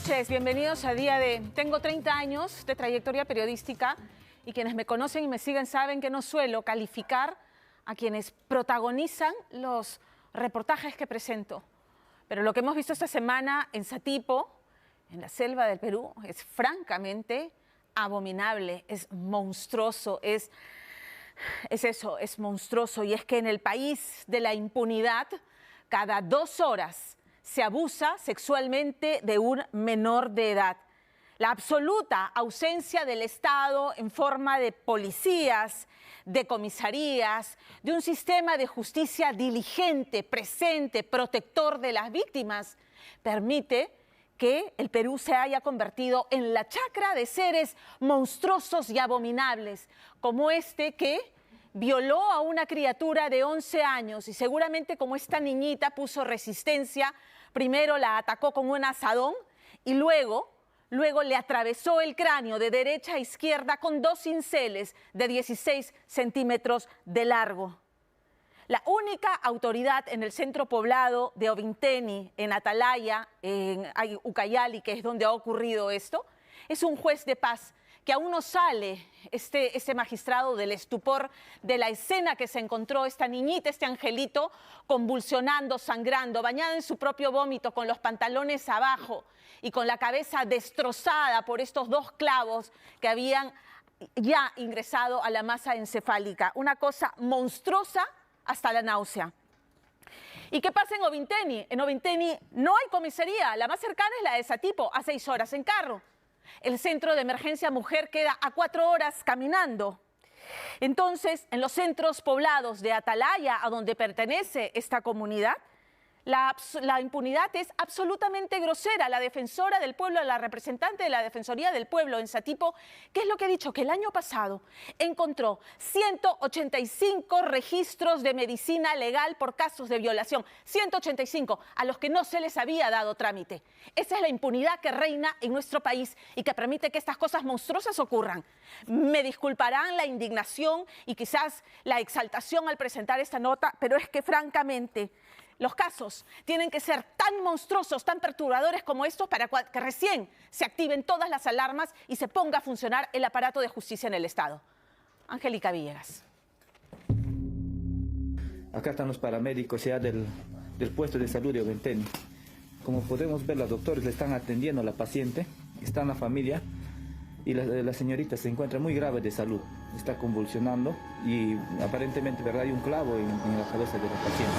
noches, bienvenidos a Día D. Tengo 30 años de trayectoria periodística y quienes me conocen y me siguen saben que no suelo calificar a quienes protagonizan los reportajes que presento. Pero lo que hemos visto esta semana en Satipo, en la selva del Perú, es francamente abominable, es monstruoso, es monstruoso. Y es que en el país de la impunidad, cada 2 horas se abusa sexualmente de un menor de edad. La absoluta ausencia del Estado en forma de policías, de comisarías, de un sistema de justicia diligente, presente, protector de las víctimas, permite que el Perú se haya convertido en la chacra de seres monstruosos y abominables, como este que violó a una criatura de 11 años y seguramente como esta niñita puso resistencia, primero la atacó con un asadón y luego le atravesó el cráneo de derecha a izquierda con 2 cinceles de 16 centímetros de largo. La única autoridad en el centro poblado de Ovinteni, en Atalaya, en Ucayali, que es donde ha ocurrido esto, es un juez de paz que aún no sale este magistrado del estupor de la escena que se encontró esta niñita, este angelito, convulsionando, sangrando, bañada en su propio vómito, con los pantalones abajo y con la cabeza destrozada por estos 2 clavos que habían ya ingresado a la masa encefálica. Una cosa monstruosa hasta la náusea. ¿Y qué pasa en Ovinteni? En Ovinteni no hay comisaría, la más cercana es la de Satipo, a 6 horas en carro. El centro de emergencia mujer queda a 4 horas caminando. Entonces, en los centros poblados de Atalaya, a donde pertenece esta comunidad, la impunidad es absolutamente grosera. La defensora del pueblo, la representante de la Defensoría del Pueblo en Satipo, ¿qué es lo que ha dicho? Que el año pasado encontró 185 registros de medicina legal por casos de violación. 185 a los que no se les había dado trámite. Esa es la impunidad que reina en nuestro país y que permite que estas cosas monstruosas ocurran. Me disculparán la indignación y quizás la exaltación al presentar esta nota, pero es que francamente los casos tienen que ser tan monstruosos, tan perturbadores como estos para que recién se activen todas las alarmas y se ponga a funcionar el aparato de justicia en el Estado. Angélica Villegas. Acá están los paramédicos ya del puesto de salud de Ovinteni. Como podemos ver, los doctores le están atendiendo a la paciente, está en la familia y la señorita se encuentra muy grave de salud. Está convulsionando y aparentemente, ¿verdad?, hay un clavo en la cabeza de la paciente.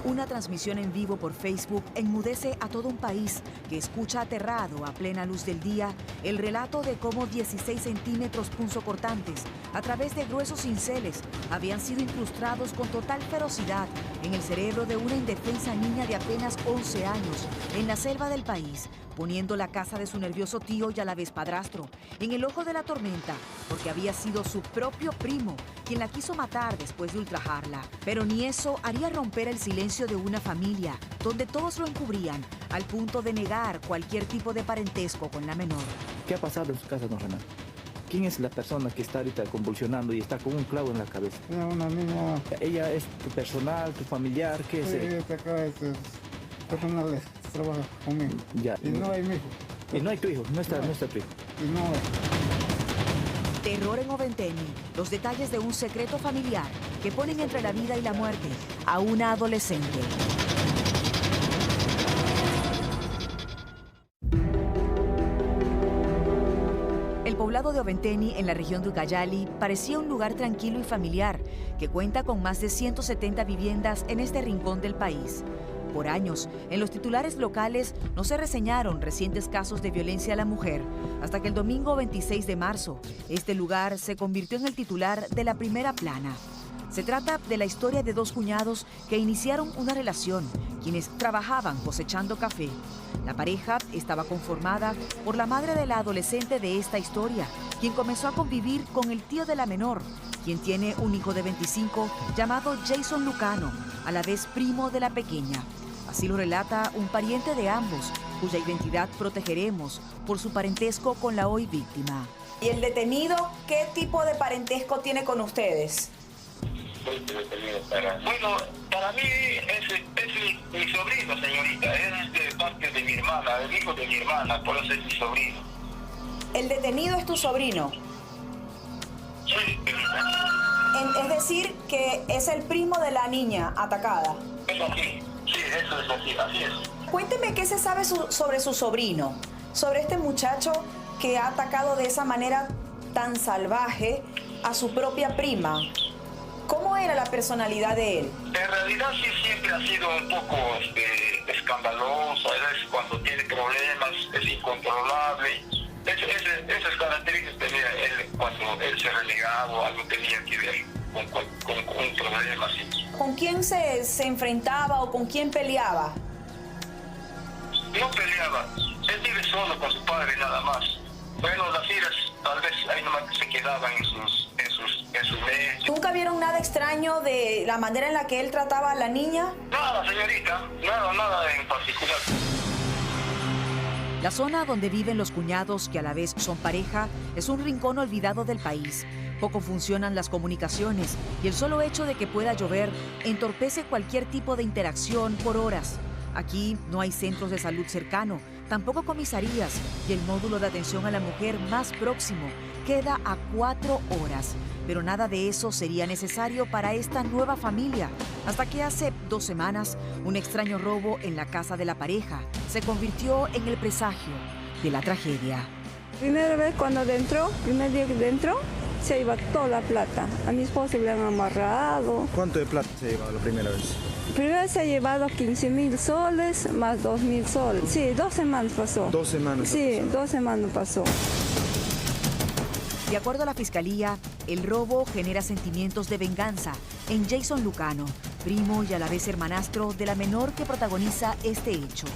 Una transmisión en vivo por Facebook enmudece a todo un país que escucha aterrado a plena luz del día el relato de cómo 16 centímetros punzocortantes a través de gruesos cinceles habían sido incrustados con total ferocidad en el cerebro de una indefensa niña de apenas 11 años en la selva del país, poniendo la casa de su nervioso tío y a la vez padrastro en el ojo de la tormenta, porque había sido su propio primo quien la quiso matar después de ultrajarla. Pero ni eso haría romper el silencio de una familia, donde todos lo encubrían, al punto de negar cualquier tipo de parentesco con la menor. ¿Qué ha pasado en su casa, don Renato? ¿Quién es la persona que está ahorita convulsionando y está con un clavo en la cabeza? Una niña. ¿Ella es tu personal, tu familiar? ¿Qué es? Sí, esta acá es personal, trabaja conmigo. Ya. Y no hay mi hijo. ¿Y no hay tu hijo? No está tu hijo. Y no hay. Terror en Ovinteni, los detalles de un secreto familiar que ponen entre la vida y la muerte a una adolescente. El poblado de Ovinteni, en la región de Ucayali, parecía un lugar tranquilo y familiar que cuenta con más de 170 viviendas en este rincón del país. Por años, en los titulares locales no se reseñaron recientes casos de violencia a la mujer, hasta que el domingo 26 de marzo, este lugar se convirtió en el titular de la primera plana. Se trata de la historia de 2 cuñados que iniciaron una relación, quienes trabajaban cosechando café. La pareja estaba conformada por la madre de la adolescente de esta historia, quien comenzó a convivir con el tío de la menor, quien tiene un hijo de 25 llamado Jason Lucano, a la vez primo de la pequeña. Así lo relata un pariente de ambos, cuya identidad protegeremos por su parentesco con la hoy víctima. ¿Y el detenido qué tipo de parentesco tiene con ustedes? Bueno, para mí es mi sobrino, señorita, es de parte de mi hermana, el hijo de mi hermana, por eso es mi sobrino. ¿El detenido es tu sobrino? Sí, Es decir, que es el primo de la niña atacada. es así. Sí, eso es así, así es. Cuénteme qué se sabe sobre su sobrino, sobre este muchacho que ha atacado de esa manera tan salvaje a su propia prima. ¿Cómo era la personalidad de él? En realidad sí siempre ha sido un poco escandaloso, es cuando tiene problemas, es incontrolable. Esas características tenía él cuando él se renegaba o algo tenía que ver con un problema así. ¿Con quién se enfrentaba o con quién peleaba? No peleaba, él vive solo con su padre nada más. Bueno, las iras tal vez ahí nomás se quedaban en sus mentes. ¿Nunca vieron nada extraño de la manera en la que él trataba a la niña? Nada, señorita, nada en particular. La zona donde viven los cuñados, que a la vez son pareja, es un rincón olvidado del país. Poco funcionan las comunicaciones y el solo hecho de que pueda llover entorpece cualquier tipo de interacción por horas. Aquí no hay centros de salud cercano, tampoco comisarías, y el módulo de atención a la mujer más próximo queda a 4 horas. Pero nada de eso sería necesario para esta nueva familia, hasta que hace 2 semanas un extraño robo en la casa de la pareja se convirtió en el presagio de la tragedia. Primera vez cuando primer día que entró, se iba toda la plata. A mi esposo le han amarrado. ¿Cuánto de plata se llevaba la primera vez? Primero se ha llevado 15.000 soles más 2.000 soles. Sí, 2 semanas pasó. 2 semanas. Sí, 2 semanas pasó. De acuerdo a la fiscalía, el robo genera sentimientos de venganza en Jason Lucano, primo y a la vez hermanastro de la menor que protagoniza este hecho.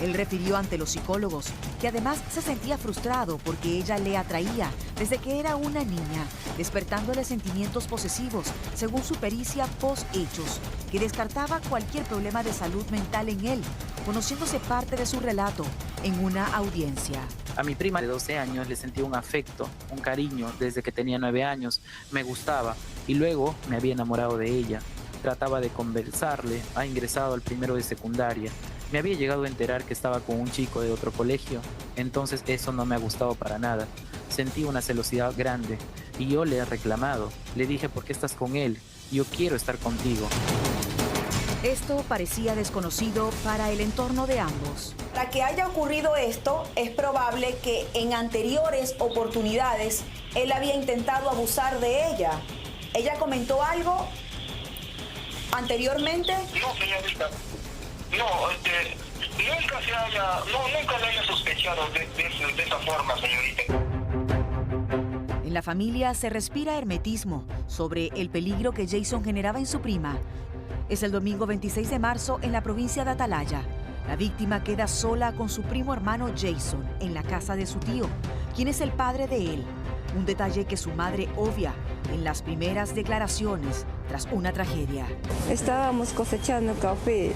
Él refirió ante los psicólogos que además se sentía frustrado porque ella le atraía desde que era una niña, despertándole sentimientos posesivos, según su pericia post-hechos, que descartaba cualquier problema de salud mental en él, conociéndose parte de su relato en una audiencia. A mi prima de 12 años le sentí un afecto, un cariño desde que tenía 9 años. Me gustaba y luego me había enamorado de ella. Trataba de conversarle, ha ingresado al primero de secundaria. Me había llegado a enterar que estaba con un chico de otro colegio, entonces eso no me ha gustado para nada. Sentí una celosidad grande y yo le he reclamado. Le dije, ¿por qué estás con él? Yo quiero estar contigo. Esto parecía desconocido para el entorno de ambos. Para que haya ocurrido esto, es probable que en anteriores oportunidades él había intentado abusar de ella. ¿Ella comentó algo anteriormente? No, señorita. No, nunca le haya sospechado de esa forma, señorita. En la familia se respira hermetismo sobre el peligro que Jason generaba en su prima. Es el domingo 26 de marzo en la provincia de Atalaya. La víctima queda sola con su primo hermano Jason en la casa de su tío, quien es el padre de él. Un detalle que su madre obvia en las primeras declaraciones tras una tragedia. Estábamos cosechando café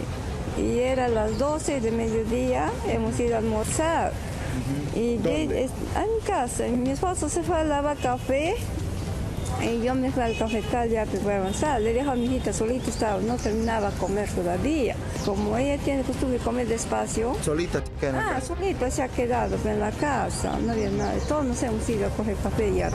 y era las 12 de mediodía, hemos ido a almorzar. Y en mi casa, mi esposo se fue a lavar café y yo me fui al cafetal ya que voy a avanzar. Le dejo a mi hijita solita, no terminaba de comer todavía. Como ella tiene costumbre de comer despacio. ¿Solita? Solita se ha quedado en la casa, no había nada. Todos nos hemos ido a coger café ya.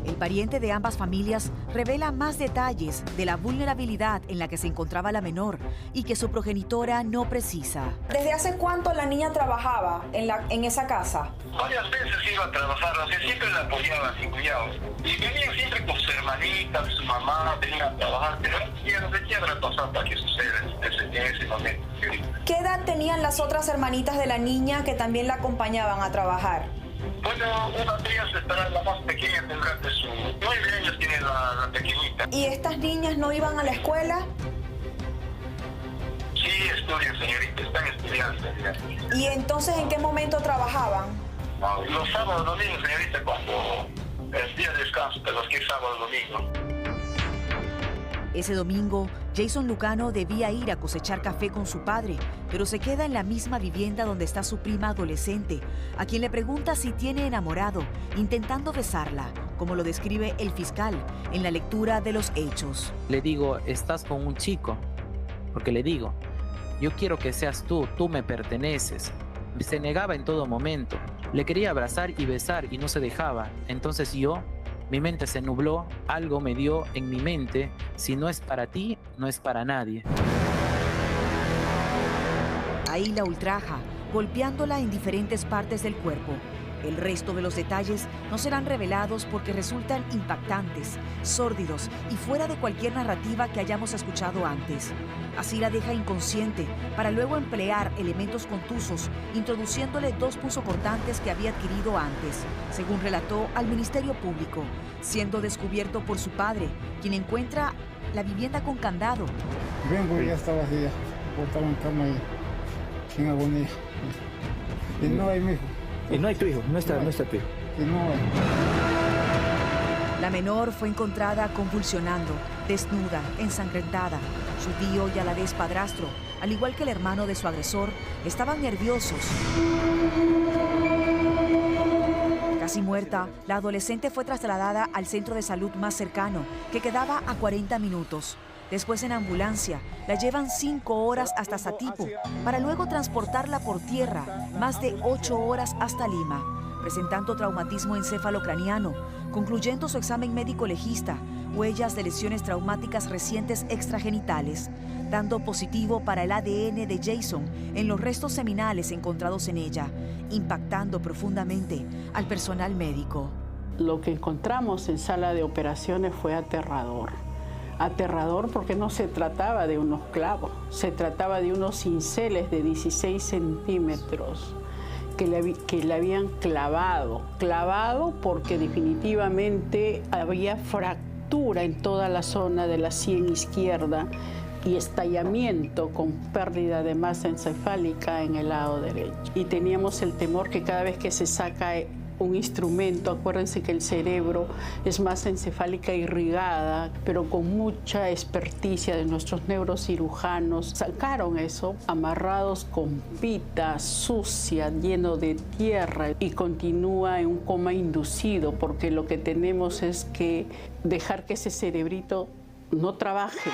El pariente de ambas familias revela más detalles de la vulnerabilidad en la que se encontraba la menor y que su progenitora no precisa. ¿Desde hace cuánto la niña trabajaba en esa casa? Varias veces iba a trabajar, o sea, siempre la apoyaban sin cuidados. Y venía siempre con sus hermanitas, su mamá, venía a trabajar, pero ¿de qué habrá pasado para que suceda en ese momento? ¿Qué edad tenían las otras hermanitas de la niña que también la acompañaban a trabajar? Bueno, una de ellas estará la más pequeña, tendrá de sus 9 años tiene la pequeñita. ¿Y estas niñas no iban a la escuela? Sí, estudian, señorita, están estudiando. ¿Y entonces en qué momento trabajaban? Los sábados, domingos, señorita, cuando es día de descanso, pero los que es sábado, domingo. Ese domingo, Jason Lucano debía ir a cosechar café con su padre, pero se queda en la misma vivienda donde está su prima adolescente, a quien le pregunta si tiene enamorado, intentando besarla, como lo describe el fiscal en la lectura de los hechos. Le digo, ¿estás con un chico? Porque le digo. yo quiero que seas tú me perteneces. Se negaba en todo momento. Le quería abrazar y besar y no se dejaba. Entonces mi mente se nubló, algo me dio en mi mente, si no es para ti, no es para nadie. Ahí la ultraja, golpeándola en diferentes partes del cuerpo. El resto de los detalles no serán revelados porque resultan impactantes, sórdidos y fuera de cualquier narrativa que hayamos escuchado antes. Así la deja inconsciente para luego emplear elementos contusos, introduciéndole 2 punzocortantes que había adquirido antes, según relató al Ministerio Público, siendo descubierto por su padre, quien encuentra la vivienda con candado. Vengo y ya estaba así, botado en cama y sin agonía. Y no hay mi hijo. Y no hay tu hijo, no está tu hijo. Y no hay. La menor fue encontrada convulsionando, desnuda, ensangrentada. Su tío y a la vez padrastro, al igual que el hermano de su agresor, estaban nerviosos. Casi muerta, la adolescente fue trasladada al centro de salud más cercano, que quedaba a 40 minutos. Después en ambulancia, la llevan 5 horas hasta Satipo, para luego transportarla por tierra, más de 8 horas hasta Lima, presentando traumatismo encéfalo-craneano, concluyendo su examen médico legista, huellas de lesiones traumáticas recientes extragenitales, dando positivo para el ADN de Jason en los restos seminales encontrados en ella, impactando profundamente al personal médico. Lo que encontramos en sala de operaciones fue aterrador. Aterrador porque no se trataba de unos clavos, se trataba de unos cinceles de 16 centímetros que le habían clavado porque definitivamente había fractura en toda la zona de la sien izquierda y estallamiento con pérdida de masa encefálica en el lado derecho. Y teníamos el temor que cada vez que se saca un instrumento, acuérdense que el cerebro es masa encefálica irrigada, pero con mucha experticia de nuestros neurocirujanos, sacaron eso amarrados con pita sucia, lleno de tierra, y continúa en un coma inducido, porque lo que tenemos es que dejar que ese cerebrito no trabaje.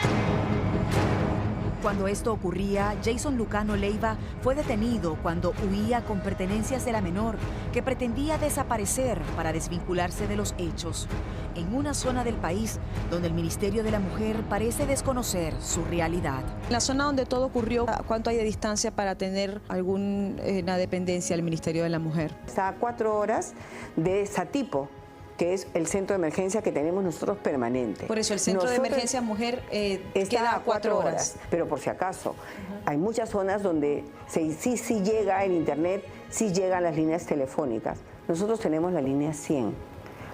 Cuando esto ocurría, Jason Lucano Leiva fue detenido cuando huía con pertenencias de la menor, que pretendía desaparecer para desvincularse de los hechos, en una zona del país donde el Ministerio de la Mujer parece desconocer su realidad. En la zona donde todo ocurrió, ¿cuánto hay de distancia para tener alguna dependencia del Ministerio de la Mujer? Está a 4 horas de Satipo, que es el centro de emergencia que tenemos nosotros permanente. Por eso el centro de emergencia mujer queda a 4 horas. Pero por si acaso, hay muchas zonas donde sí llega el internet, sí llegan las líneas telefónicas. Nosotros tenemos la línea 100.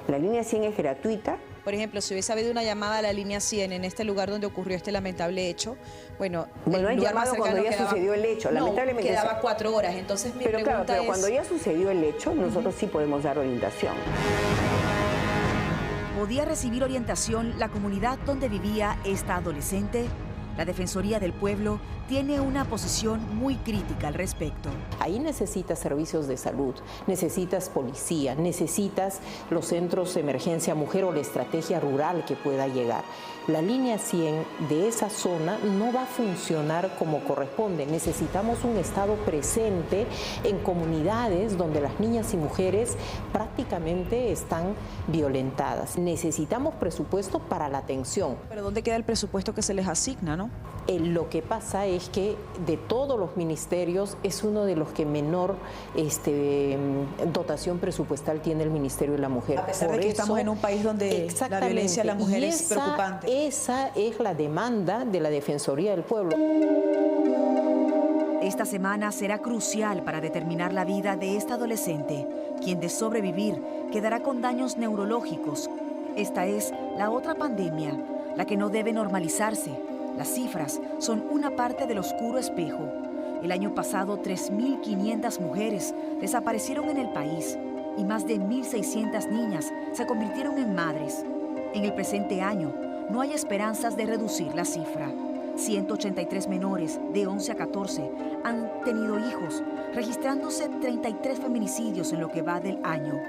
La línea 100 es gratuita. Por ejemplo, si hubiese habido una llamada a la línea 100 en este lugar donde ocurrió este lamentable hecho, bueno, hay llamado cuando ya sucedió el hecho. Lamentablemente quedaba 4 horas. Entonces mi pregunta es... cuando ya sucedió el hecho, nosotros sí podemos dar orientación. ¿Podía recibir orientación la comunidad donde vivía esta adolescente? La Defensoría del Pueblo tiene una posición muy crítica al respecto. Ahí necesitas servicios de salud, necesitas policía, necesitas los centros de emergencia mujer o la estrategia rural que pueda llegar. La línea 100 de esa zona no va a funcionar como corresponde. Necesitamos un Estado presente en comunidades donde las niñas y mujeres prácticamente están violentadas. Necesitamos presupuesto para la atención. ¿Pero dónde queda el presupuesto que se les asigna, no? Lo que pasa es que de todos los ministerios es uno de los que menor dotación presupuestal tiene el Ministerio de la Mujer. A pesar de que estamos en un país donde la violencia a la mujer es preocupante. Esa es la demanda de la Defensoría del Pueblo. Esta semana será crucial para determinar la vida de esta adolescente, quien de sobrevivir quedará con daños neurológicos. Esta es la otra pandemia, la que no debe normalizarse. Las cifras son una parte del oscuro espejo. El año pasado, 3.500 mujeres desaparecieron en el país y más de 1.600 niñas se convirtieron en madres. En el presente año, no hay esperanzas de reducir la cifra. 183 menores de 11 a 14 han tenido hijos, registrándose 33 feminicidios en lo que va del año.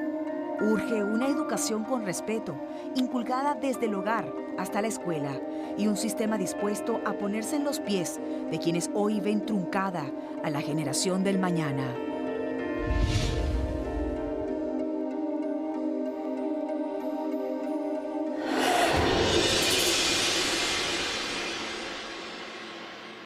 Urge una educación con respeto, inculcada desde el hogar hasta la escuela, y un sistema dispuesto a ponerse en los pies de quienes hoy ven truncada a la generación del mañana.